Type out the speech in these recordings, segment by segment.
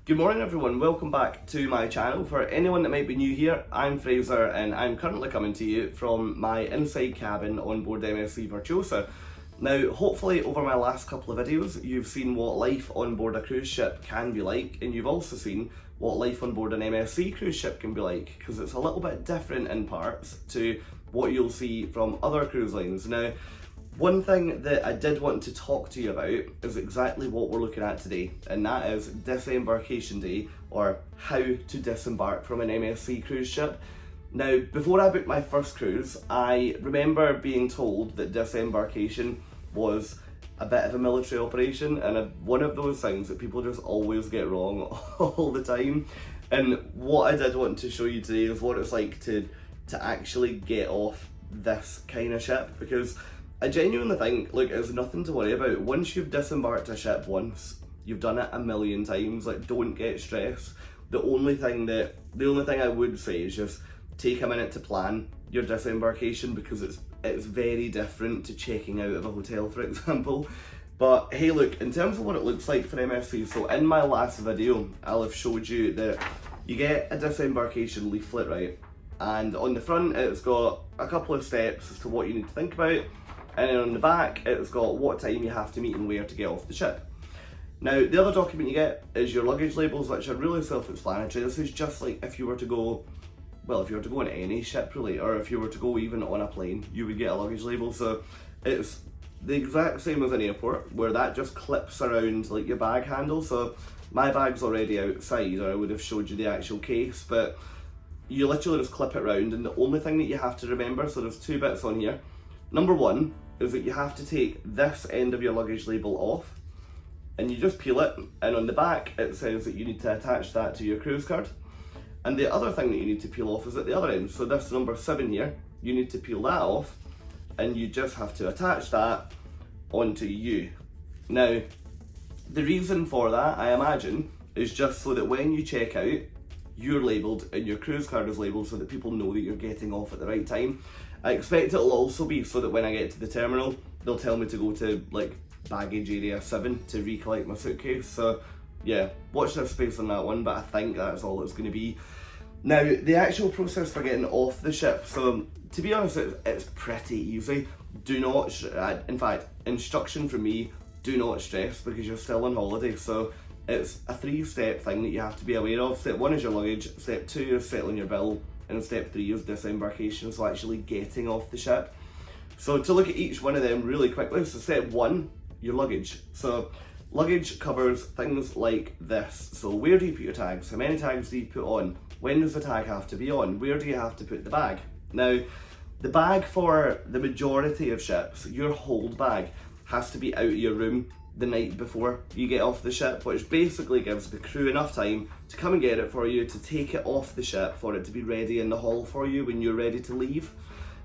Good morning everyone, welcome back to my channel. For anyone that might be new here, I'm Fraser and I'm currently coming to you from my inside cabin on board MSC Virtuosa. Now hopefully over my last couple of videos you've seen what life on board a cruise ship can be like, and you've also seen what life on board an MSC cruise ship can be like, because it's a little bit different in parts to what you'll see from other cruise lines. Now, one thing that I did want to talk to you about is exactly what we're looking at today, and that is disembarkation day, or how to disembark from an MSC cruise ship. Now, before I booked my first cruise, I remember being told that disembarkation was a bit of a military operation, and one of those things that people just always get wrong all the time. And what I did want to show you today is what it's like to actually get off this kind of ship, because I genuinely think, look, there's nothing to worry about. Once you've disembarked a ship once, you've done it a million times. Like, don't get stressed. The only thing I would say is just take a minute to plan your disembarkation, because it's very different to checking out of a hotel, for example. But hey, look, in terms of what it looks like for MSC, so in my last video, I'll have showed you that you get a disembarkation leaflet, right? And on the front, it's got a couple of steps as to what you need to think about. And then on the back, it's got what time you have to meet and where to get off the ship. Now, the other document you get is your luggage labels, which are really self-explanatory. This is just like if you were to go, well, if you were to go on any ship really, or if you were to go even on a plane, you would get a luggage label. So it's the exact same as an airport, where that just clips around like your bag handle. So my bag's already outside, or I would have showed you the actual case, but you literally just clip it around. And the only thing that you have to remember, so there's two bits on here. Number one is that you have to take this end of your luggage label off, and you just peel it, and on the back it says that you need to attach that to your cruise card. And the other thing that you need to peel off is at the other end. So this number 7 here, you need to peel that off, and you just have to attach that onto you. Now, the reason for that, I imagine, is just so that when you check out, you're labelled and your cruise card is labelled, so that people know that you're getting off at the right time. I expect it'll also be so that when I get to the terminal, they'll tell me to go to like baggage area 7 to recollect my suitcase. So yeah, watch this space on that one, but I think that's all it's going to be. Now, the actual process for getting off the ship, so to be honest, it's pretty easy. Do not, in fact, instruction from me, do not stress, because you're still on holiday. So it's a 3-step thing that you have to be aware of. Step 1 is your luggage, step 2 is settling your bill, and step 3 is disembarkation, so actually getting off the ship. So to look at each one of them really quickly, so step 1, your luggage. So luggage covers things like this. So where do you put your tags? How many tags do you put on? When does the tag have to be on? Where do you have to put the bag? Now, the bag for the majority of ships, your hold bag, has to be out of your room the night before you get off the ship, which basically gives the crew enough time to come and get it for you, to take it off the ship, for it to be ready in the hall for you when you're ready to leave.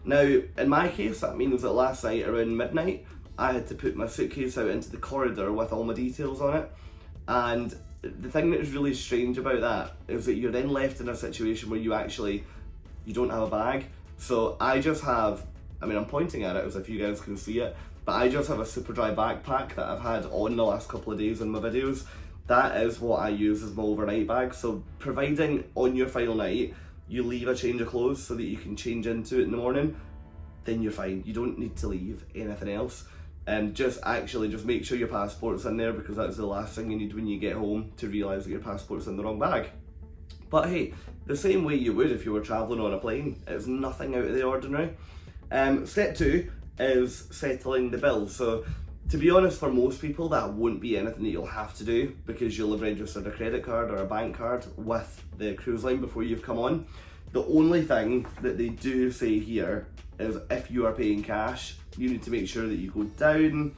Now, in my case, that means that last night around midnight, I had to put my suitcase out into the corridor with all my details on it. And the thing that is really strange about that is that you're then left in a situation where you don't have a bag. So I just have, I'm pointing at it as if you guys can see it, but I just have a super dry backpack that I've had on the last couple of days in my videos. That is what I use as my overnight bag. So providing on your final night, you leave a change of clothes so that you can change into it in the morning, then you're fine. You don't need to leave anything else. And just make sure your passport's in there, because that's the last thing you need when you get home, to realise that your passport's in the wrong bag. But hey, the same way you would if you were travelling on a plane, it's nothing out of the ordinary. Step 2 is settling the bill. So to be honest, for most people that won't be anything that you'll have to do, because you'll have registered a credit card or a bank card with the cruise line before you've come on. The only thing that they do say here is if you are paying cash, you need to make sure that you go down.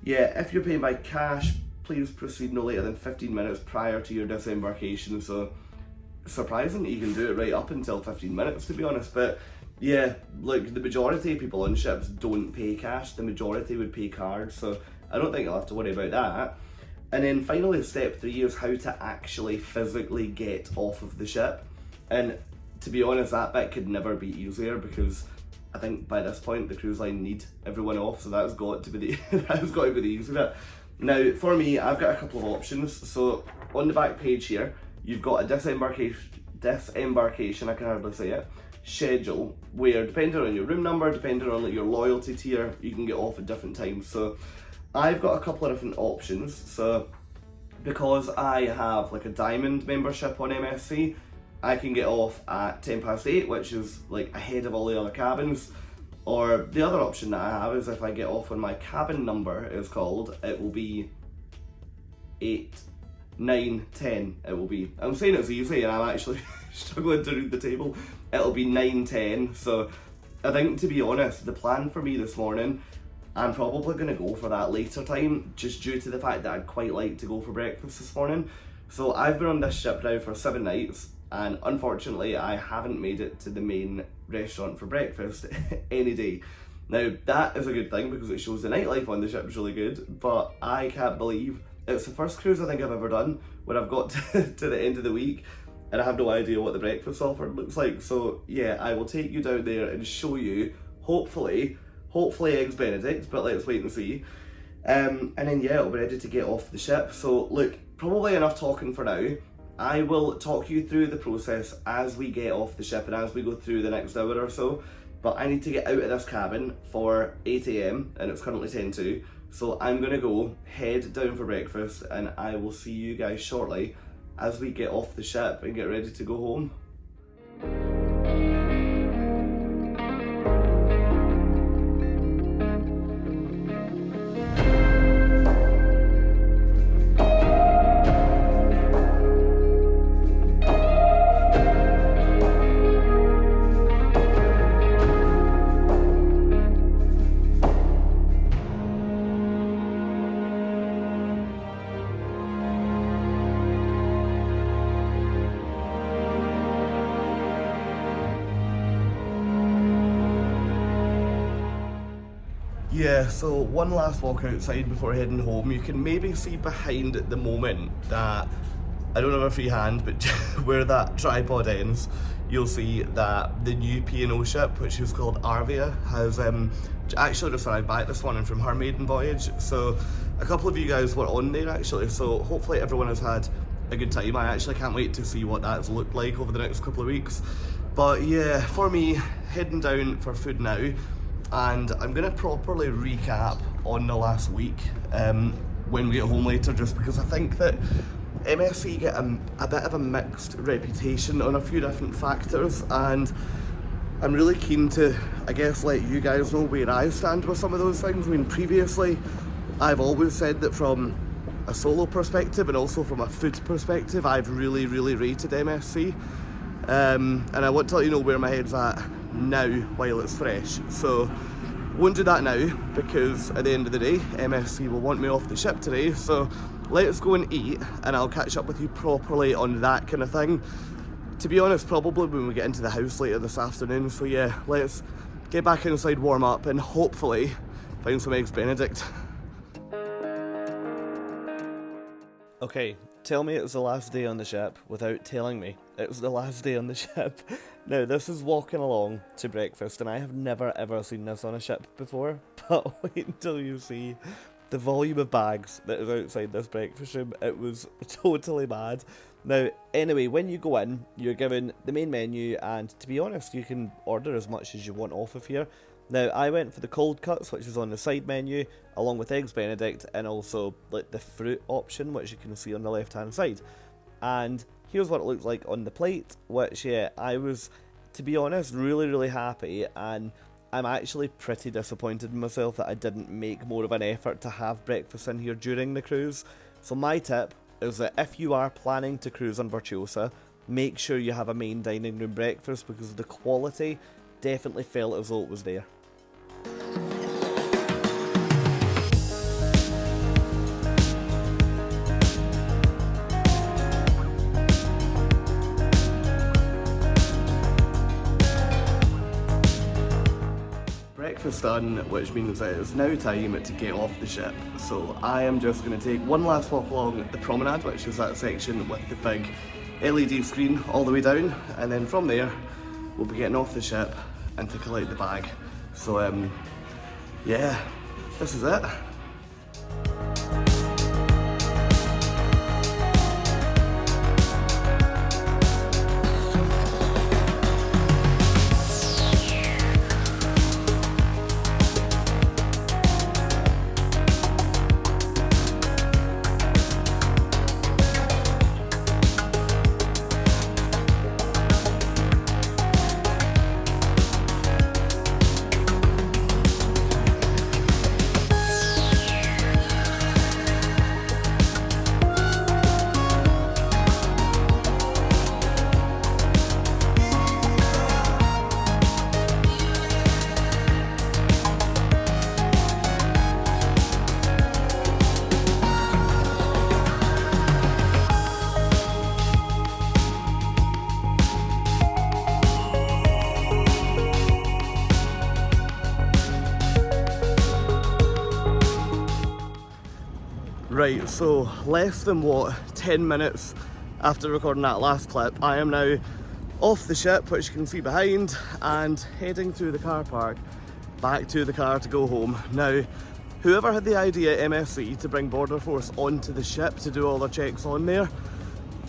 Yeah, if you're paying by cash, please proceed no later than 15 minutes prior to your disembarkation. So surprisingly, you can do it right up until 15 minutes, to be honest. But yeah, like the majority of people on ships don't pay cash. The majority would pay cards, so I don't think you'll have to worry about that. And then finally, step 3 is how to actually physically get off of the ship. And to be honest, that bit could never be easier, because I think by this point the cruise line need everyone off, so that's got to be the that's got to be the easy bit. Now, for me, I've got a couple of options. So on the back page here, you've got a disembarkation, I can hardly say it, schedule, where depending on your room number, depending on your loyalty tier, you can get off at different times. So I've got a couple of different options. So because I have like a diamond membership on MSC, I can get off at 8:10, which is like ahead of all the other cabins. Or the other option that I have is if I get off when my cabin number is called, it will be 8, 9, 10. It will be. I'm saying it's easy and I'm actually struggling to read the table. It'll be 9, 10. So I think, to be honest, the plan for me this morning, I'm probably going to go for that later time, just due to the fact that I'd quite like to go for breakfast this morning. So I've been on this ship now for 7 nights, and unfortunately I haven't made it to the main restaurant for breakfast any day. Now that is a good thing because it shows the nightlife on the ship is really good, but I can't believe it's the first cruise I think I've ever done where I've got to the end of the week and I have no idea what the breakfast offer looks like. So yeah, I will take you down there and show you, hopefully Eggs Benedict, but let's wait and see. And then yeah, I'll be ready to get off the ship. So look, probably enough talking for now. I will talk you through the process as we get off the ship and as we go through the next hour or so. But I need to get out of this cabin for 8 AM and it's currently 10:02. So I'm gonna go head down for breakfast and I will see you guys shortly as we get off the ship and get ready to go home. Yeah, so one last walk outside before heading home. You can maybe see behind at the moment that I don't have a free hand, but where that tripod ends, you'll see that the new P&O ship, which is called Arvia, has actually just arrived back this morning from her maiden voyage. So a couple of you guys were on there actually, so hopefully everyone has had a good time. I actually can't wait to see what that's looked like over the next couple of weeks. But yeah, for me, heading down for food now. And I'm going to properly recap on the last week when we get home later, just because I think that MSC get a bit of a mixed reputation on a few different factors, and I'm really keen to, I guess, let you guys know where I stand with some of those things. I mean, previously I've always said that from a solo perspective and also from a food perspective, I've really rated MSC, and I want to let you know where my head's at now while it's fresh. So won't do that now because at the end of the day MSC will want me off the ship today, so let's go and eat and I'll catch up with you properly on that kind of thing. To be honest, probably when we get into the house later this afternoon. So yeah, let's get back inside, warm up and hopefully find some Eggs Benedict. Okay, tell me it was the last day on the ship without telling me it was the last day on the ship. Now, this is walking along to breakfast, and I have never ever seen this on a ship before, but wait until you see the volume of bags that is outside this breakfast room. It was totally mad. Now, anyway, when you go in, you're given the main menu, and to be honest, you can order as much as you want off of here. Now, I went for the cold cuts, which is on the side menu, along with Eggs Benedict, and also like the fruit option, which you can see on the left-hand side. And here's what it looks like on the plate, which, yeah, I was, to be honest, really happy, and I'm actually pretty disappointed in myself that I didn't make more of an effort to have breakfast in here during the cruise. So my tip is that if you are planning to cruise on Virtuosa, make sure you have a main dining room breakfast, because the quality definitely felt as though it was there. Breakfast done, which means that it's now time to get off the ship. So I am just going to take one last walk along the promenade, which is that section with the big LED screen all the way down, and then from there we'll be getting off the ship and to collect the bag. So yeah, this is it. Right, so less than 10 minutes after recording that last clip, I am now off the ship, which you can see behind, and heading through the car park back to the car to go home. Now, whoever had the idea at MSC to bring Border Force onto the ship to do all their checks on there,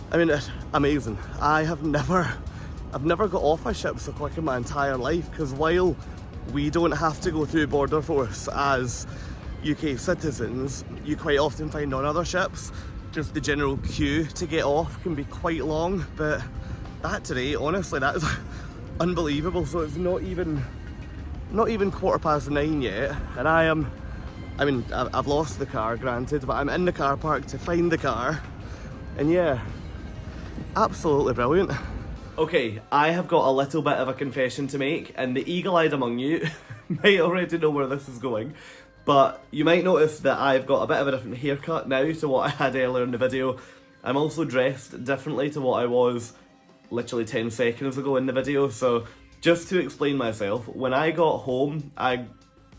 I mean, it's amazing. I've never got off a ship so quick in my entire life, because while we don't have to go through Border Force as UK citizens, you quite often find on other ships just the general queue to get off can be quite long. But that today, honestly, that is unbelievable. So it's not even 9:15 yet, and I've lost the car, granted, but I'm in the car park to find the car, and yeah, absolutely brilliant. Okay, I have got a little bit of a confession to make, and the eagle-eyed among you might already know where this is going. But you might notice that I've got a bit of a different haircut now to what I had earlier in the video. I'm also dressed differently to what I was literally 10 seconds ago in the video. So just to explain myself, when I got home, I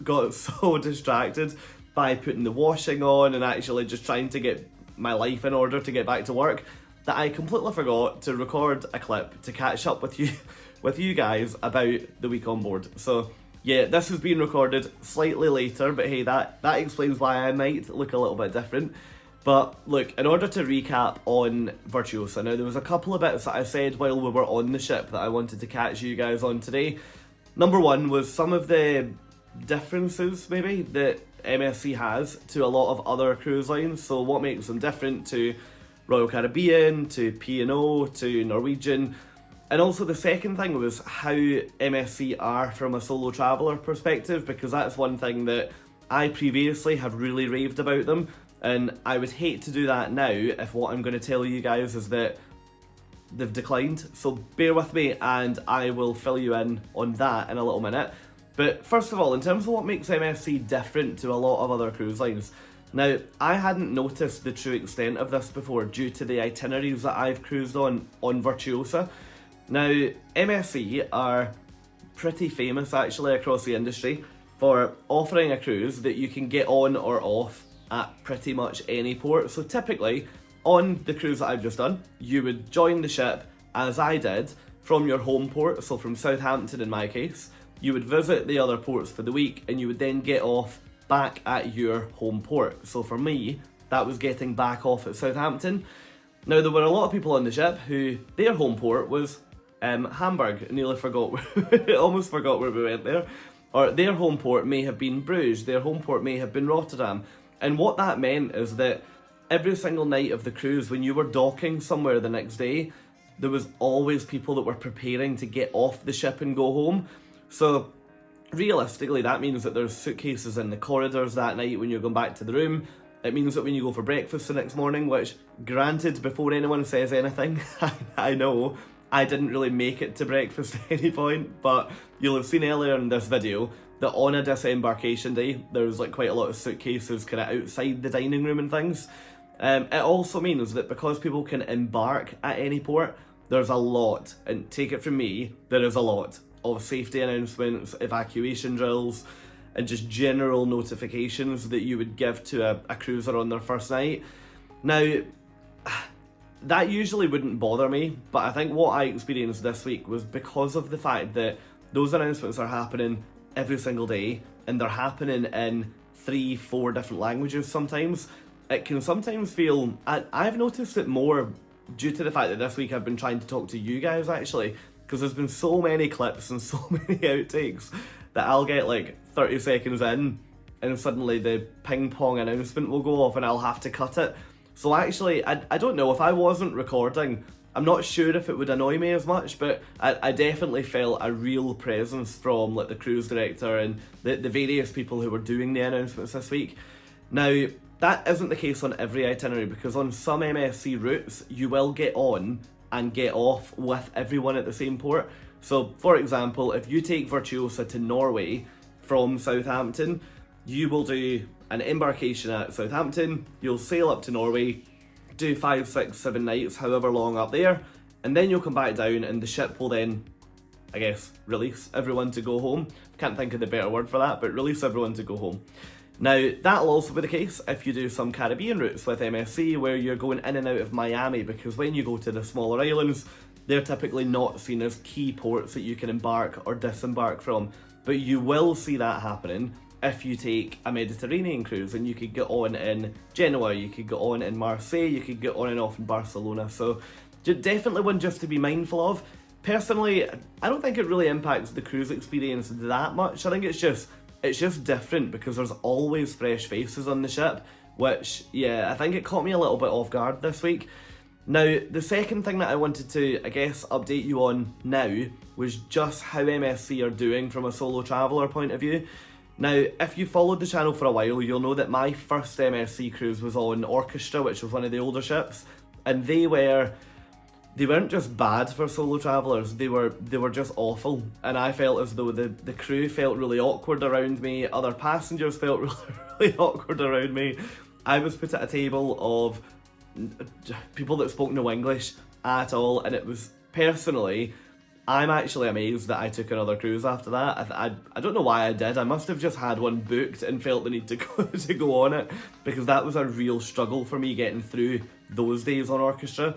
got so distracted by putting the washing on and actually just trying to get my life in order to get back to work, that I completely forgot to record a clip to catch up with you guys about the week on board. So yeah, this has been recorded slightly later, but hey, that explains why I might look a little bit different. But look, in order to recap on Virtuosa, now there was a couple of bits that I said while we were on the ship that I wanted to catch you guys on today. Number one was some of the differences, maybe, that MSC has to a lot of other cruise lines. So what makes them different to Royal Caribbean, to P&O, to Norwegian. And also the second thing was how MSC are from a solo traveller perspective, because that's one thing that I previously have really raved about them, and I would hate to do that now if what I'm going to tell you guys is that they've declined. So bear with me and I will fill you in on that in a little minute. But first of all, in terms of what makes MSC different to a lot of other cruise lines, now I hadn't noticed the true extent of this before due to the itineraries that I've cruised on Virtuosa. Now, MSC are pretty famous actually across the industry for offering a cruise that you can get on or off at pretty much any port. So typically, on the cruise that I've just done, you would join the ship, as I did, from your home port, so from Southampton in my case. You would visit the other ports for the week, and you would then get off back at your home port. So for me, that was getting back off at Southampton. Now, there were a lot of people on the ship who their home port was Hamburg. Almost forgot where we went there. Or their home port may have been Bruges, their home port may have been Rotterdam. And what that meant is that every single night of the cruise, when you were docking somewhere the next day, there was always people that were preparing to get off the ship and go home. So realistically, that means that there's suitcases in the corridors that night when you're going back to the room. It means that when you go for breakfast the next morning, which, granted, before anyone says anything, I know I didn't really make it to breakfast at any point, but you'll have seen earlier in this video that on a disembarkation day, there's like quite a lot of suitcases kind of outside the dining room and things. It also means that because people can embark at any port, there's a lot, and take it from me, there is a lot of safety announcements, evacuation drills, and just general notifications that you would give to a cruiser on their first night. Now, that usually wouldn't bother me, but I think what I experienced this week was because of the fact that those announcements are happening every single day, and they're happening in 3-4 different languages sometimes. It can sometimes feel, I've noticed it more due to the fact that this week I've been trying to talk to you guys actually, because there's been so many clips and so many outtakes that I'll get like 30 seconds in and suddenly the ping pong announcement will go off and I'll have to cut it. So actually, I don't know, if I wasn't recording, I'm not sure if it would annoy me as much, but I definitely felt a real presence from like the cruise director and the various people who were doing the announcements this week. Now, that isn't the case on every itinerary, because on some MSC routes, you will get on and get off with everyone at the same port. So, for example, if you take Virtuosa to Norway from Southampton, you will do an embarkation at Southampton, you'll sail up to Norway, do 5, 6, 7 nights, however long up there, and then you'll come back down and the ship will then, I guess, release everyone to go home. Can't think of the better word for that, but release everyone to go home. Now, that'll also be the case if you do some Caribbean routes with MSC, where you're going in and out of Miami, because when you go to the smaller islands, they're typically not seen as key ports that you can embark or disembark from. But you will see that happening if you take a Mediterranean cruise, and you could get on in Genoa, you could get on in Marseille, you could get on and off in Barcelona. So definitely one just to be mindful of. Personally, I don't think it really impacts the cruise experience that much. I think it's just different because there's always fresh faces on the ship, which, yeah, I think it caught me a little bit off guard this week. Now, the second thing that I wanted to, I guess, update you on now was just how MSC are doing from a solo traveller point of view. Now, if you followed the channel for a while, you'll know that my first MSC cruise was on Orchestra, which was one of the older ships, and they weren't just bad for solo travellers, they were just awful, and I felt as though the crew felt really awkward around me, other passengers felt really awkward around me. I was put at a table of people that spoke no English at all, and it was, personally, I'm actually amazed that I took another cruise after that. I don't know why I did. I must have just had one booked and felt the need to go on it, because that was a real struggle for me getting through those days on Orchestra.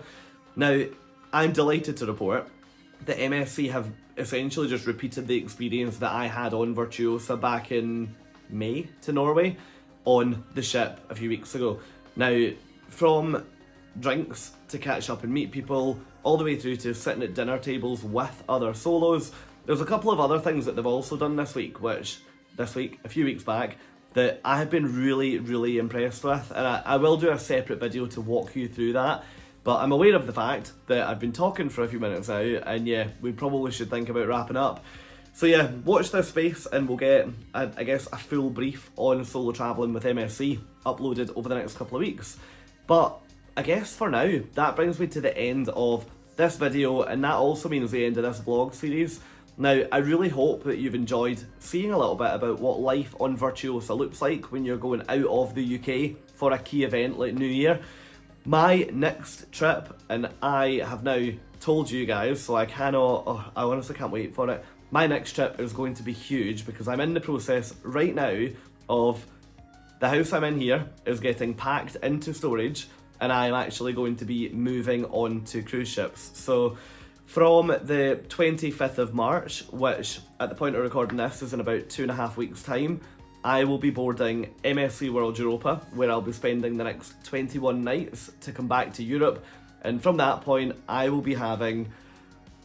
Now, I'm delighted to report that MSC have essentially just repeated the experience that I had on Virtuosa back in May to Norway on the ship a few weeks ago. Now, from drinks to catch up and meet people, all the way through to sitting at dinner tables with other solos. There's a couple of other things that they've also done this week, a few weeks back, that I have been really, really impressed with, and I will do a separate video to walk you through that. But I'm aware of the fact that I've been talking for a few minutes now, and yeah, we probably should think about wrapping up. So yeah, watch this space and we'll get, I guess, a full brief on solo travelling with MSC uploaded over the next couple of weeks. But I guess for now, that brings me to the end of this video, and that also means the end of this vlog series. Now, I really hope that you've enjoyed seeing a little bit about what life on Virtuosa looks like when you're going out of the UK for a key event like New Year. My next trip, and I have now told you guys, so I honestly can't wait for it. My next trip is going to be huge because I'm in the process right now of the house I'm in here is getting packed into storage, and I'm actually going to be moving on to cruise ships. So from the 25th of March, which at the point of recording this is in about 2.5 weeks time, I will be boarding MSC World Europa, where I'll be spending the next 21 nights to come back to Europe. And from that point, I will be having,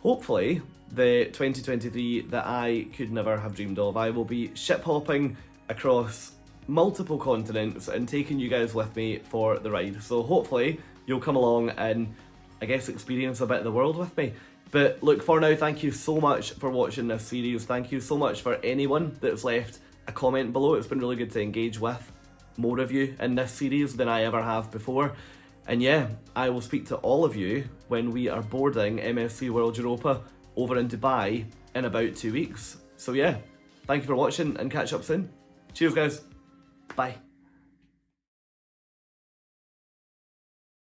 hopefully, the 2023 that I could never have dreamed of. I will be ship hopping across multiple continents and taking you guys with me for the ride. So hopefully you'll come along and, I guess, experience a bit of the world with me. But look, for now, thank you so much for watching this series. Thank you so much for anyone that's left a comment below. It's been really good to engage with more of you in this series than I ever have before. And yeah, I will speak to all of you when we are boarding MSC World Europa over in Dubai in about 2 weeks. So yeah, thank you for watching and catch up soon. Cheers guys. Bye.